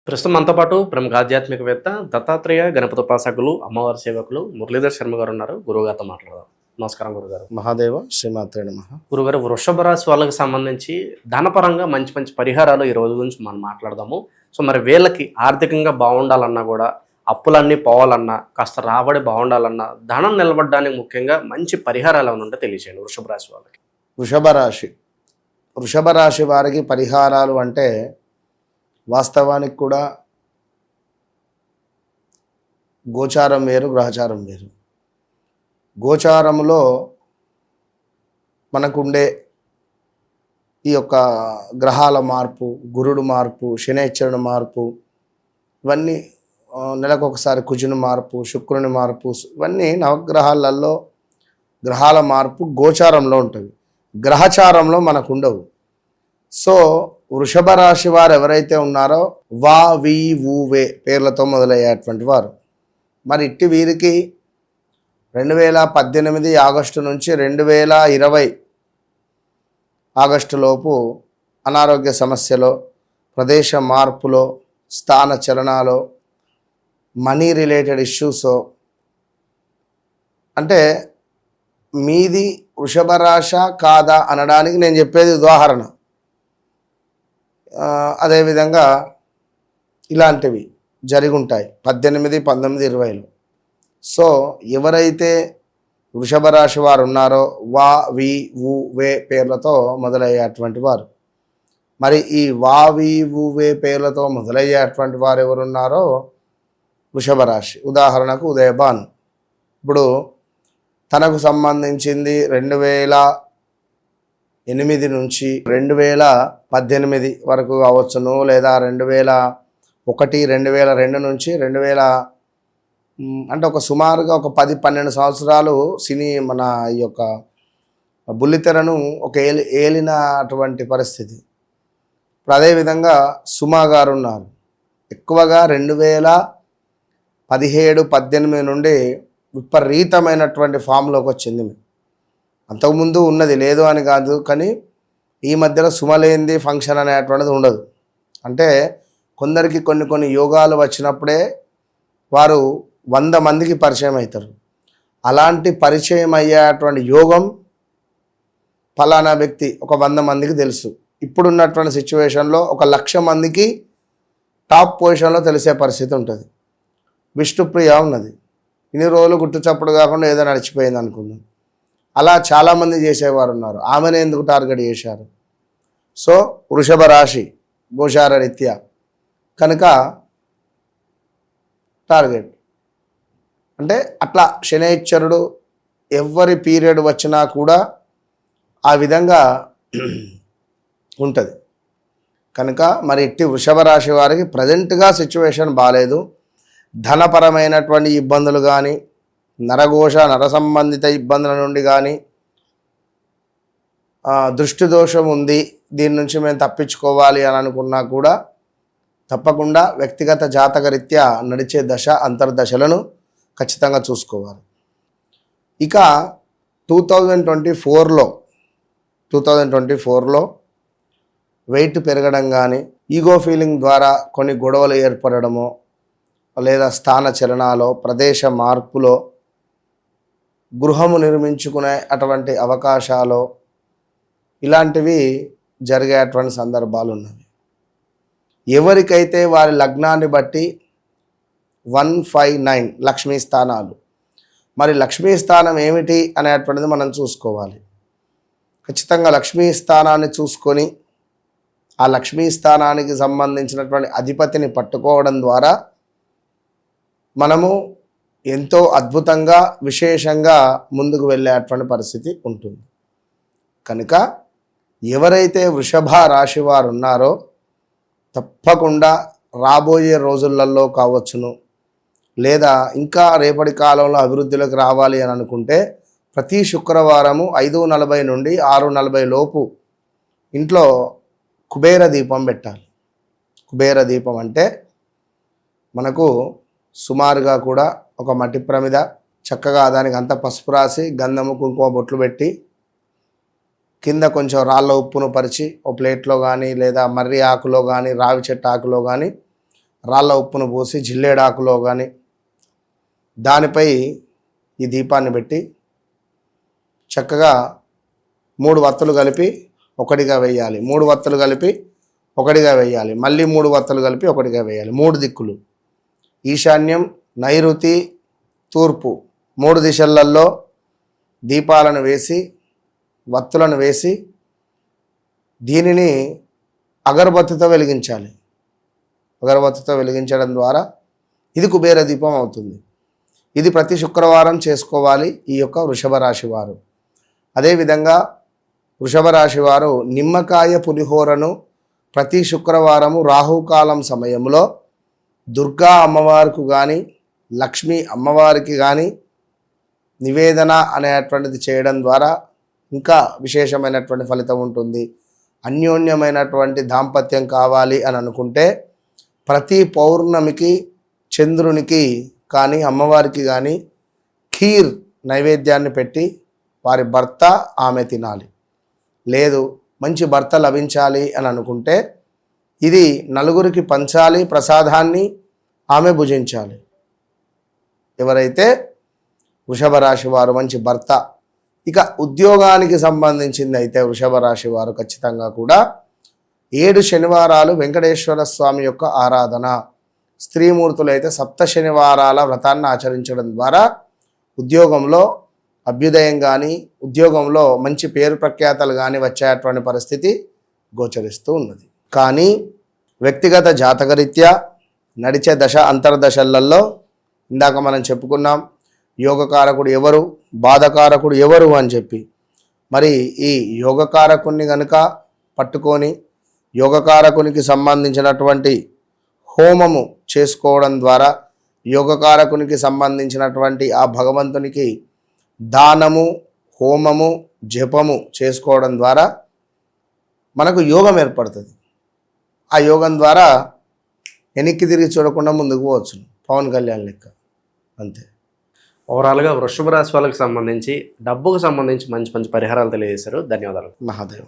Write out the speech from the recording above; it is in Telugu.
ప్రస్తుతం మనతో పాటు ప్రముఖ ఆధ్యాత్మికవేత్త దత్తాత్రేయ గణపతి ఉపాసకులు అమ్మవారి సేవకులు మురళీధర్ శర్మ గారు ఉన్నారు. గురువుగారితో మాట్లాడదాం. నమస్కారం గురుగారు. మహాదేవ శ్రీమాత్రే నమః. గురుగారు, వృషభ రాశి వాళ్ళకి సంబంధించి ధనపరంగా మంచి మంచి పరిహారాలు ఈ రోజు గురించి మనం మాట్లాడదాము. సో మరి వీళ్ళకి ఆర్థికంగా బాగుండాలన్నా కూడా, అప్పులన్నీ పోవాలన్నా, కాస్త రాబడి బాగుండాలన్నా, ధనం నిలబడడానికి ముఖ్యంగా మంచి పరిహారాలు ఏమైనా ఉంటే తెలియజేయండి వృషభ రాశి వాళ్ళకి. వృషభ రాశి వారికి పరిహారాలు అంటే వాస్తవానికి కూడా గోచారం వేరు, గ్రహచారం వేరు. గోచారంలో మనకుండే ఈ యొక్క గ్రహాల మార్పు, గురుడు మార్పు, శనైశ్వరుని మార్పు, ఇవన్నీ నెలకొకసారి కుజుని మార్పు, శుక్రుని మార్పు, ఇవన్నీ నవగ్రహాలలో గ్రహాల మార్పు గోచారంలో ఉంటుంది. గ్రహచారంలో మనకు ఉండవు. సో వృషభ రాశి వారు ఎవరైతే ఉన్నారో వా వి ఊ వే పేర్లతో మొదలయ్యేటువంటి వారు, మరి ఇట్టి వీరికి 2018 ఆగస్టు నుంచి 2020 ఆగస్టులోపు అనారోగ్య సమస్యలో, ప్రదేశ మార్పులో, స్థాన చలనాలో, మనీ రిలేటెడ్ ఇష్యూసో, అంటే మీది వృషభ రాశి కాదా అనడానికి నేను చెప్పేది ఉదాహరణ. అదేవిధంగా ఇలాంటివి జరిగి ఉంటాయి 18, 19, 20లో. సో ఎవరైతే వృషభ రాశి వారు ఉన్నారో వా వి ఊ వే పేర్లతో మొదలయ్యేటువంటి వారు, మరి ఈ వా వి ఊ వే పేర్లతో మొదలయ్యేటువంటి వారు ఎవరున్నారో వృషభ రాశి. ఉదాహరణకు ఉదయభాను ఇప్పుడు తనకు సంబంధించింది 2008 నుంచి 2018 వరకు కావచ్చును, లేదా 2001, 2002 నుంచి 2000 అంటే ఒక సుమారుగా ఒక 10-12 సంవత్సరాలు సినీ మన ఈ యొక్క బుల్లితెరను ఒక ఏలినటువంటి పరిస్థితి. ఇప్పుడు అదేవిధంగా సుమా గారు ఉన్నారు. ఎక్కువగా 2017-18 నుండి విపరీతమైనటువంటి ఫామ్లోకి వచ్చింది. అంతకుముందు ఉన్నది, లేదు అని కాదు, కానీ ఈ మధ్యలో సుమలేంది ఫంక్షన్ అనేటువంటిది ఉండదు. అంటే కొందరికి కొన్ని యోగాలు వచ్చినప్పుడే వారు 100 మందికి పరిచయం అవుతారు. అలాంటి పరిచయం అయ్యేటువంటి యోగం ఫలానా వ్యక్తి ఒక 100 మందికి తెలుసు. ఇప్పుడున్నటువంటి సిచ్యువేషన్లో 1,00,000 మందికి టాప్ పొజిషన్లో తెలిసే పరిస్థితి ఉంటుంది. విష్ణుప్రియ ఉన్నది, ఇన్ని రోజులు గుట్టు చప్పుడు కాకుండా ఏదో నడిచిపోయింది అనుకుందాం. అలా చాలామంది చేసేవారు ఉన్నారు. ఆమెను ఎందుకు టార్గెట్ చేశారు? సో వృషభ రాశి గోచార రీత్యా కనుక టార్గెట్ అంటే అట్లా శనైశ్వరుడు ఎవరి పీరియడ్ వచ్చినా కూడా ఆ విధంగా ఉంటుంది. కనుక మరి ఇట్టి వృషభ రాశి వారికి ప్రజెంట్గా సిచ్యువేషన్ బాగాలేదు. ధనపరమైనటువంటి ఇబ్బందులు కానీ, నరఘోష నర సంబంధిత ఇబ్బందుల నుండి కానీ, దృష్టి దోషం ఉంది, దీని నుంచి మేము తప్పించుకోవాలి అని అనుకున్నా కూడా తప్పకుండా వ్యక్తిగత జాతకరీత్యా నడిచే దశ అంతర్దశలను ఖచ్చితంగా చూసుకోవాలి. ఇక 2024లో వెయిట్ పెరగడం కానీ, ఈగో ఫీలింగ్ ద్వారా కొన్ని గొడవలు ఏర్పడడమో, లేదా స్థాన చలనాలో, ప్రదేశ మార్పులో, గృహము నిర్మించుకునే అటువంటి అవకాశాలు, ఇలాంటివి జరిగేటువంటి సందర్భాలు ఉన్నవి. ఎవరికైతే వారి లగ్నాన్ని బట్టి 159 లక్ష్మీ స్థానాలు, మరి లక్ష్మీ స్థానం ఏమిటి అనేటువంటిది మనం చూసుకోవాలి. ఖచ్చితంగా లక్ష్మీ స్థానాన్ని చూసుకొని ఆ లక్ష్మీ స్థానానికి సంబంధించినటువంటి అధిపతిని పట్టుకోవడం ద్వారా మనము ఎంతో అద్భుతంగా విశేషంగా ముందుకు వెళ్ళేటువంటి పరిస్థితి ఉంటుంది. కనుక ఎవరైతే వృషభ రాశి వారు ఉన్నారో తప్పకుండా రాబోయే రోజులలో కావచ్చును, లేదా ఇంకా రేపటి కాలంలో అభివృద్ధిలోకి రావాలి అని అనుకుంటే ప్రతి శుక్రవారము 5:40 నుండి 6:40 లోపు ఇంట్లో కుబేర దీపం పెట్టాలి. కుబేర దీపం అంటే మనకు సుమారుగా కూడా ఒక మట్టి ప్రమిద, చక్కగా దానికి అంతా పసుపు రాసి, గంధము కుంకుమ బొట్లు పెట్టి, కింద కొంచెం రాళ్ళ ఉప్పును పరిచి ఓ ప్లేట్లో కానీ, లేదా మర్రి ఆకులో కానీ, రావి చెట్టు ఆకులో కానీ రాళ్ళ ఉప్పును పోసి జిల్లేడాకులో కానీ దానిపై ఈ దీపాన్ని పెట్టి చక్కగా 3 వత్తులు కలిపి ఒకటిగా వేయాలి, 3 వత్తులు కలిపి ఒకటిగా వేయాలి, మళ్ళీ 3 వత్తులు కలిపి ఒకటిగా వేయాలి. 3 దిక్కులు ఈశాన్యం, నైరుతి, తూర్పు 3 దిశలలో దీపాలను వేసి వత్తులను వేసి దీనిని అగరబత్తితో వెలిగించాలి. అగరబత్తితో వెలిగించడం ద్వారా ఇది కుబేర దీపం అవుతుంది. ఇది ప్రతి శుక్రవారం చేసుకోవాలి ఈ యొక్క వృషభ రాశి వారు. అదేవిధంగా వృషభ రాశి వారు నిమ్మకాయ పులిహోరను ప్రతి శుక్రవారము రాహుకాలం సమయంలో దుర్గా అమ్మవారికి కానీ లక్ష్మీ అమ్మవారికి కానీ నివేదన అనేటువంటిది చేయడం ద్వారా ఇంకా విశేషమైనటువంటి ఫలితం ఉంటుంది. అన్యోన్యమైనటువంటి దాంపత్యం కావాలి అని అనుకుంటే ప్రతి పౌర్ణమికి చంద్రునికి కానీ అమ్మవారికి కానీ ఖీర్ నైవేద్యాన్ని పెట్టి వారి భర్త ఆమె తినాలి. లేదు మంచి భర్త లభించాలి అని అనుకుంటే ఇది నలుగురికి పంచాలి, ప్రసాదాన్ని ఆమె భుజించాలి. ఎవరైతే వృషభ రాశి వారు మంచి భర్త. ఇక ఉద్యోగానికి సంబంధించింది అయితే వృషభ రాశి వారు ఖచ్చితంగా కూడా 7 శనివారాలు వెంకటేశ్వర స్వామి యొక్క ఆరాధన, స్త్రీమూర్తులు అయితే 7 శనివారాల వ్రతాన్ని ఆచరించడం ద్వారా ఉద్యోగంలో అభ్యుదయం కానీ ఉద్యోగంలో మంచి పేరు ప్రఖ్యాతలు కానీ వచ్చేటువంటి పరిస్థితి గోచరిస్తూ ఉన్నది. కానీ వ్యక్తిగత జాతకరీత్యా నడిచే దశ అంతర్దశలలో ఇందాక మనం చెప్పుకున్నాం యోగకారకుడు ఎవరు, బాధకారకుడు ఎవరు అని చెప్పి. మరి ఈ యోగకారకుణ్ణి కనుక పట్టుకొని యోగకారకునికి సంబంధించినటువంటి హోమము చేసుకోవడం ద్వారా యోగకారకునికి సంబంధించినటువంటి ఆ భగవంతునికి దానము, హోమము, జపము చేసుకోవడం ద్వారా మనకు యోగం ఏర్పడుతుంది. ఆ యోగం ద్వారా వెనక్కి తిరిగి చూడకుండా ముందుకు పోవచ్చు, పవన్ కళ్యాణ్ లెక్క. అంతే. ఓవరాల్గా వృషభ రాశి వాళ్ళకి సంబంధించి డబ్బుకు సంబంధించి మంచి మంచి పరిహారాలు తెలియజేశారు. ధన్యవాదాలు. మహాదేవ్.